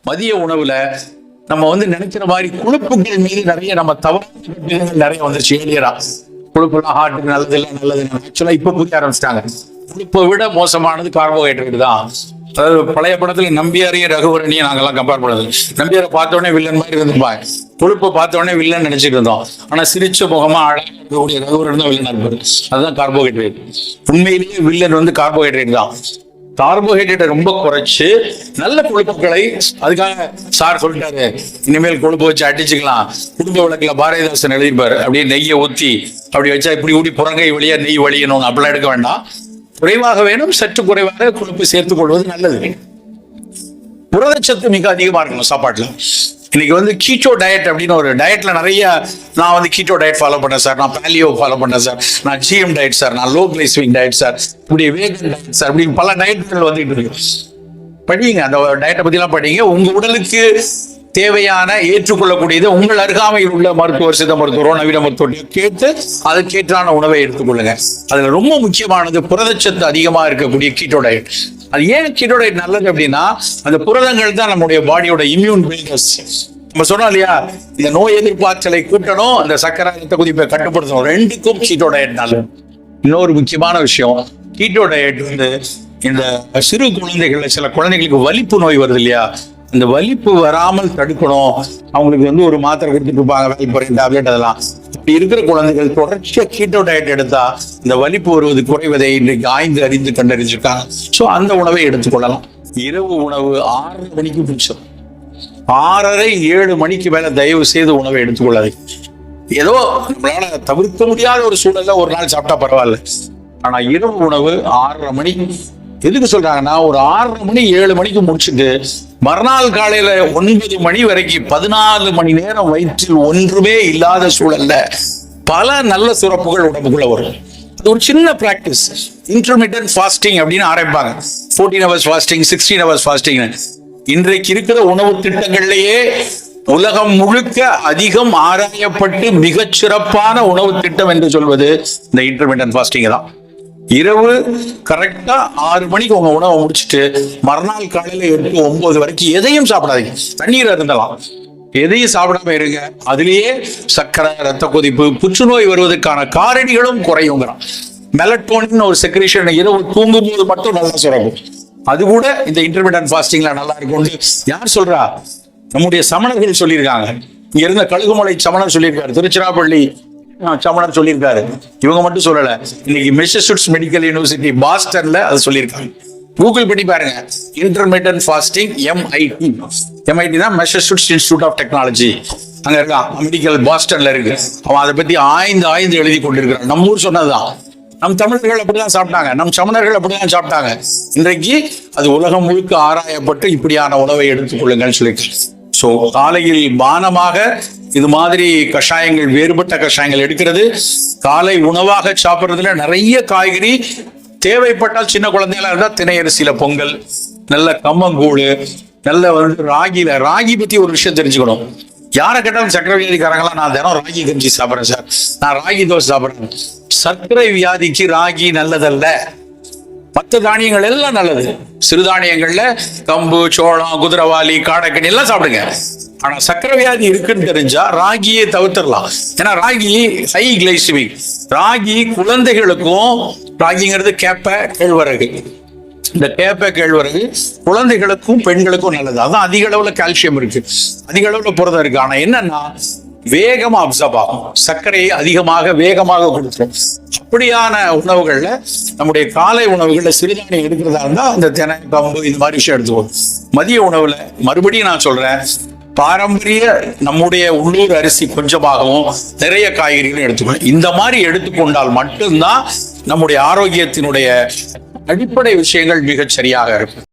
மதிய உணவுல நம்ம நினைக்கிற மாதிரி கொழுப்புகள் மீது நிறைய நம்ம தவறு நிறைய வந்துருச்சு. ஏலியரா கொழுப்புலாம் ஹார்ட்டுக்கு நல்லது இல்லை, நல்லது ஆக்சுவலா இப்ப புரிய ஆரம்பிச்சிட்டாங்க. கொழுப்பை விட மோசமானது கார்போஹைட்ரேட் தான். அதாவது பழைய படத்துல நம்பியாரையும் ரகுவரனையும் நாங்கெல்லாம் கம்பேர் பண்ணது. நம்பியாரை பார்த்த உடனே வில்லன் மாதிரி இருந்திருப்பாங்க, கொழுப்பை பார்த்த உடனே வில்லன் நினைச்சிட்டு இருந்தோம். ஆனா சிரிச்ச முகமா அழகாக ரகுவரன் தான் வில்லன் இருப்பாரு. அதுதான் கார்போஹைட்ரேட். உண்மையிலேயே வில்லன் கார்போஹைட்ரேட் தான். கார்போஹைட்ரேட்டை ரொம்ப குறைச்சு நல்ல கொழுப்புகளை, அதுக்காக சார் சொல்லிட்டாரு இனிமேல் கொழுப்பு வச்சு அடிச்சுக்கலாம். குடும்ப விளக்குல பாரதிதாசன் எழுதிப்பாரு, அப்படியே நெய்யை ஊத்தி அப்படி வச்சா இப்படி ஊடி புறங்கை வழியா நெய் வழியணும், அப்படிலாம் எடுக்க வேண்டாம். குறைவாக வேணும், சற்று குறைவாக கொழுப்பு சேர்த்துக் கொள்வது நல்லது. புரதச்சத்து மிக அதிகமா இருக்கணும் சாப்பாட்டுல. இன்னைக்கு கீட்டோ டயட் அப்படின்னு ஒரு டயட்ல நிறைய, நான் கீட்டோ டயட் ஃபாலோ பண்ணேன் சார், நான் பேலியோ ஃபாலோ பண்ணேன் சார், நான் ஜிஎம் டயட் சார், நான் லோ கிளைசமிக் டயட் சார், இப்படி வேகன் டயட் சார், இப்படி பல டயட்கள் வந்துட்டு இருக்கு. படிங்க, அந்த டயட்டை பத்தி எல்லாம் படிங்க. உங்க உடலுக்கு தேவையான ஏற்றுக்கொள்ளக்கூடியது உங்கள் அருகாமையில் உள்ள மருத்துவர், சித்த மருத்துவரோ நவீன மருத்துவரையோ கேட்டு அதுக்கேற்றான உணவை எடுத்துக்கொள்ளுங்க. அதுல ரொம்ப முக்கியமானது புரதச்சத்து அதிகமா இருக்கக்கூடிய கீட்டோ டயட். அது ஏன் கீட்டோ டயட் நல்லது அப்படின்னா, அந்த புரதங்கள் தான் நம்முடைய பாடியோட இம்யூன் பில்டர்ஸ். நம்ம சொன்னோம் இல்லையா, இந்த நோய் எதிர்ப்பாற்றலை கூட்டணும், அந்த சக்கரை ரத்த கொதிப்பை கட்டுப்படுத்தணும். ரெண்டுக்கும் கீட்டோ டயட் நல்லது. இன்னொரு முக்கியமான விஷயம், கீட்டோ டயட் இந்த சிறு குழந்தைகள்ல சில குழந்தைகளுக்கு வலிப்பு நோய் வருது இல்லையா, இந்த வலிப்பு வராமல் தடுக்கணும். அவங்களுக்கு ஒரு மாத்திரை கொடுத்துட்டு இருப்பாங்க, வேலைப்புறை டேப்லெட், அதெல்லாம். இப்படி இருக்கிற குழந்தைகள் தொடர்ச்சியா கீட்டோ டயட் எடுத்தா இந்த வலிப்பு வருவது குறைவதை இன்றைக்கு ஆய்ந்து அறிந்து கண்டறிஞ்சிருக்காங்க. ஸோ அந்த உணவை எடுத்துக்கொள்ளலாம். இரவு உணவு 6:30 மணிக்கு பிடிச்சோம். 6:30-7 மணிக்கு மேல தயவு செய்து உணவை எடுத்துக்கொள்ளாது. ஏதோ நம்மளால தவிர்க்க முடியாத ஒரு சூழல்ல ஒரு நாள் சாப்பிட்டா பரவாயில்ல. ஆனா இரவு உணவு 6:30 மணி. எதுக்கு சொல்றாங்கன்னா, ஒரு 6:30 மணி 7 மணிக்கு முடிச்சுட்டு மறுநாள் காலையில 9 மணி வரைக்கும் 14 மணி நேரம் வயிற்றில் ஒன்றுமே இல்லாத சூழல்ல பல நல்ல சுரப்புகள் உடம்புக்குள்ள வரும். அது ஒரு சின்ன பிராக்டிஸ். இன்டர்மிட்டன்ட் ஃபாஸ்டிங் அப்படின்னு ஆரம்பிப்பாங்க. 14 hours ஃபாஸ்டிங், 16 hours ஃபாஸ்டிங். இன்றைக்கு இருக்கிற உணவு திட்டங்கள்லயே உலகம் முழுக்க அதிகம் ஆராயப்பட்டு மிகச் சிறப்பான உணவு திட்டம் என்று சொல்வது இந்த இன்டர்மிட்டன்ட் ஃபாஸ்டிங் தான். இரவு கரெக்டா 6 மணிக்கு உங்க உணவை முடிச்சுட்டு மறுநாள் காலையில 8-9 வரைக்கும் எதையும் சாப்பிடாதீங்க. தண்ணீர் இருந்தலாம், எதையும் சாப்பிடாம இருங்க. அதுலயே சக்கரை, ரத்த கொதிப்பு, புற்றுநோய் வருவதற்கான காரணிகளும் குறையுங்கிறான். மெலட்டோனின் ஒரு செக்ரேஷன் இரவு தூங்கும் போது மட்டும் நல்லா சுரக்கும். அது கூட இந்த இன்டர்மிட்டன்ட் ஃபாஸ்டிங்ல நல்லா இருக்கும். யார் சொல்றா? நம்முடைய சமணர்கள் சொல்லியிருக்காங்க. இங்க இருந்த கழுகுமலை சமணர் சொல்லியிருக்காரு, திருச்சிராப்பள்ளி சமணர் சொல்லியிருக்காரு. இவங்க மட்டும் சொல்லல, இன்னைக்கு மெசசூட்ஸ் மெடிக்கல் யூனிவர்சிட்டி பாஸ்டன்ல அதை சொல்லியிருக்காங்க. கூகுள் பண்ணி பாருங்க, இன்டர்மிட்டன்ட் ஃபாஸ்டிங், MIT தான் மெசசூட்ஸ் இன்ஸ்டிடியூட் ஆஃப் டெக்னாலஜி, அங்க இருக்கான், மெடிக்கல் பாஸ்டன்ல இருக்கு. அவன் அதை பத்தி ஆய்ந்து எழுதி கொண்டிருக்கிறான். நம்ம ஊர் சொன்னதுதான். நம் தமிழர்கள் அப்படிதான் சாப்பிட்டாங்க, நம் சமணர்கள் அப்படிதான் சாப்பிட்டாங்க. இன்றைக்கு அது உலகம் முழுக்க ஆராயப்பட்டு இப்படியான உணவை எடுத்துக்கொள்ளுங்கன்னு சொல்லியிருக்கேன். ஸோ காலையில் பானமாக இது மாதிரி கஷாயங்கள், வேறுபட்ட கஷாயங்கள் எடுக்கிறது. காலை உணவாக சாப்பிட்றதுல நிறைய காய்கறி, தேவைப்பட்டால் சின்ன குழந்தைகளா இருந்தா திணை அரிசியில பொங்கல், நல்ல கம்மங்கூழ், நல்ல ராகி பத்தி ஒரு விஷயம் தெரிஞ்சுக்கணும். யாரை கேட்டாலும் சர்க்கரை வியாதிக்காரங்களாம், நான் தினம் ராகி கஞ்சி சாப்பிட்றேன் சார், நான் ராகி தோசை சாப்பிட்றேன். சர்க்கரை வியாதிக்கு ராகி நல்லதல்ல. மற்ற தானியங்கள் எல்லாம் நல்லது. சிறுதானியங்கள்ல கம்பு, சோளம், குதிரவாளி, காடைக்கனி எல்லாம் சாப்பிடுங்க. ஆனா சர்க்கரை வியாதி இருக்குன்னு தெரிஞ்சா ராகியை தவிர்த்திடலாம். ஏன்னா ராகி ஹை கிளைசிமிக். ராகி குழந்தைகளுக்கும், ராகிங்கிறது கேப்ப கேழ்வரகு, இந்த கேப்ப கேழ்வரகு குழந்தைகளுக்கும் பெண்களுக்கும் நல்லது. அதான் அதிக அளவுல கால்சியம் இருக்கு, அதிக அளவுல புரதம் இருக்கு. ஆனா என்னன்னா, வேகமா அப்சர்வ் ஆகும், சர்க்கரையை வேகமாக கொடுத்துரும். அப்படியான உணவுகள்ல, நம்முடைய காலை உணவுகள்ல சிறுதானியம் எடுக்கிறதா இருந்தா அந்த தினை, கம்பு, இது மாதிரி விஷயம் எடுத்துக்கணும். மதிய உணவுல மறுபடியும் நான் சொல்றேன், பாரம்பரிய நம்முடைய உள்ளூர் அரிசி கொஞ்சமாகவும் நிறைய காய்கறிகளும் எடுத்துக்கணும். இந்த மாதிரி எடுத்துக்கொண்டால் மட்டும்தான் நம்முடைய ஆரோக்கியத்தினுடைய அடிப்படை விஷயங்கள் மிகச் சரியாக இருக்கும்.